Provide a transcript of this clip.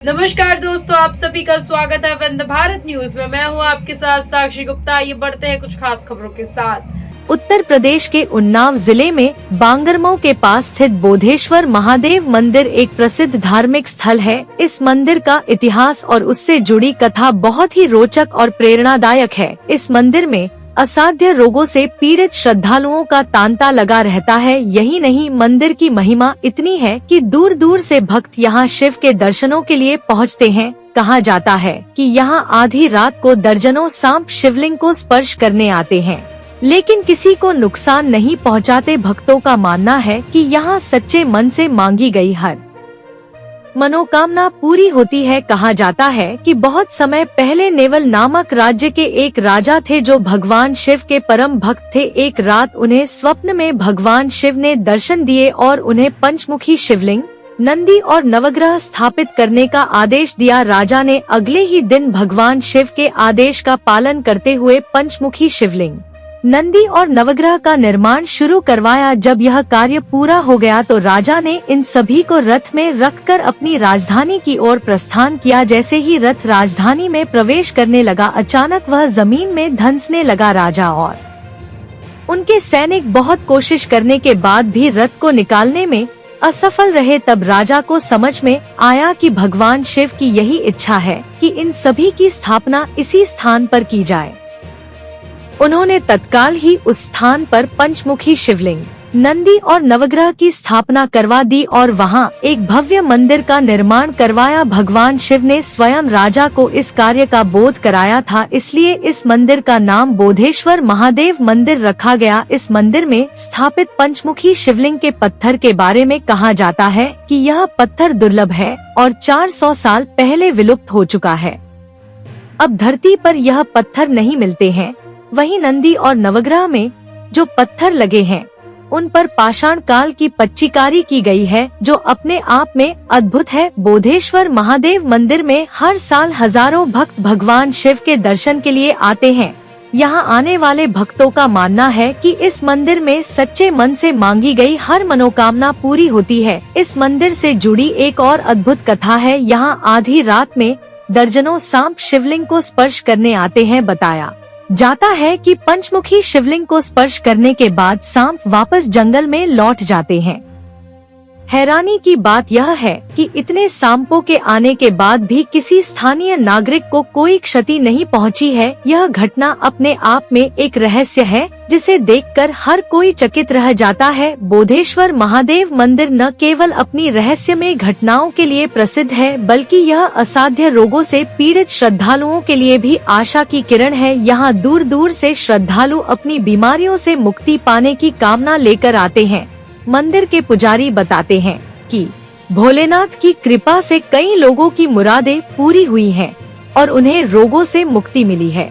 नमस्कार दोस्तों, आप सभी का स्वागत है वंदे भारत न्यूज में। मैं हूं आपके साथ साक्षी गुप्ता। ये बढ़ते हैं कुछ खास खबरों के साथ। उत्तर प्रदेश के उन्नाव जिले में बांगरमऊ के पास स्थित बोधेश्वर महादेव मंदिर एक प्रसिद्ध धार्मिक स्थल है। इस मंदिर का इतिहास और उससे जुड़ी कथा बहुत ही रोचक और प्रेरणादायक है। इस मंदिर में असाध्य रोगों से पीड़ित श्रद्धालुओं का तांता लगा रहता है। यही नहीं, मंदिर की महिमा इतनी है कि दूर दूर से भक्त यहाँ शिव के दर्शनों के लिए पहुँचते हैं। कहा जाता है कि यहाँ आधी रात को दर्जनों सांप शिवलिंग को स्पर्श करने आते हैं, लेकिन किसी को नुकसान नहीं पहुँचाते। भक्तों का मानना है कि यहाँ सच्चे मन से मांगी गई हर मनोकामना पूरी होती है। कहा जाता है कि बहुत समय पहले नेवल नामक राज्य के एक राजा थे जो भगवान शिव के परम भक्त थे। एक रात उन्हें स्वप्न में भगवान शिव ने दर्शन दिए और उन्हें पंचमुखी शिवलिंग, नंदी और नवग्रह स्थापित करने का आदेश दिया। राजा ने अगले ही दिन भगवान शिव के आदेश का पालन करते हुए पंचमुखी शिवलिंग, नंदी और नवग्रह का निर्माण शुरू करवाया। जब यह कार्य पूरा हो गया तो राजा ने इन सभी को रथ में रखकर अपनी राजधानी की ओर प्रस्थान किया। जैसे ही रथ राजधानी में प्रवेश करने लगा, अचानक वह जमीन में धंसने लगा। राजा और उनके सैनिक बहुत कोशिश करने के बाद भी रथ को निकालने में असफल रहे। तब राजा को समझ में आया कि भगवान शिव की यही इच्छा है कि इन सभी की स्थापना इसी स्थान पर की जाए। उन्होंने तत्काल ही उस स्थान पर पंचमुखी शिवलिंग, नंदी और नवग्रह की स्थापना करवा दी और वहां एक भव्य मंदिर का निर्माण करवाया। भगवान शिव ने स्वयं राजा को इस कार्य का बोध कराया था, इसलिए इस मंदिर का नाम बोधेश्वर महादेव मंदिर रखा गया। इस मंदिर में स्थापित पंचमुखी शिवलिंग के पत्थर के बारे में कहा जाता है कि यह पत्थर दुर्लभ है और 400 साल पहले विलुप्त हो चुका है। अब धरती पर यह पत्थर नहीं मिलते हैं। वहीं नंदी और नवग्रह में जो पत्थर लगे हैं उन पर पाषाण काल की पच्चीकारी की गई है, जो अपने आप में अद्भुत है। बोधेश्वर महादेव मंदिर में हर साल हजारों भक्त भगवान शिव के दर्शन के लिए आते हैं। यहाँ आने वाले भक्तों का मानना है कि इस मंदिर में सच्चे मन से मांगी गई हर मनोकामना पूरी होती है। इस मंदिर से जुड़ी एक और अद्भुत कथा है। यहाँ आधी रात में दर्जनों सांप शिवलिंग को स्पर्श करने आते हैं। बताया जाता है कि पंचमुखी शिवलिंग को स्पर्श करने के बाद सांप वापस जंगल में लौट जाते हैं। हैरानी की बात यह है कि इतने सांपों के आने के बाद भी किसी स्थानीय नागरिक को कोई क्षति नहीं पहुंची है। यह घटना अपने आप में एक रहस्य है जिसे देखकर हर कोई चकित रह जाता है। बोधेश्वर महादेव मंदिर न केवल अपनी रहस्यमय घटनाओं के लिए प्रसिद्ध है, बल्कि यह असाध्य रोगों से पीड़ित श्रद्धालुओं के लिए भी आशा की किरण है। यहाँ दूर दूर से श्रद्धालु अपनी बीमारियों से मुक्ति पाने की कामना लेकर आते हैं। मंदिर के पुजारी बताते हैं कि भोलेनाथ की कृपा से कई लोगों की मुरादें पूरी हुई हैं और उन्हें रोगों से मुक्ति मिली है।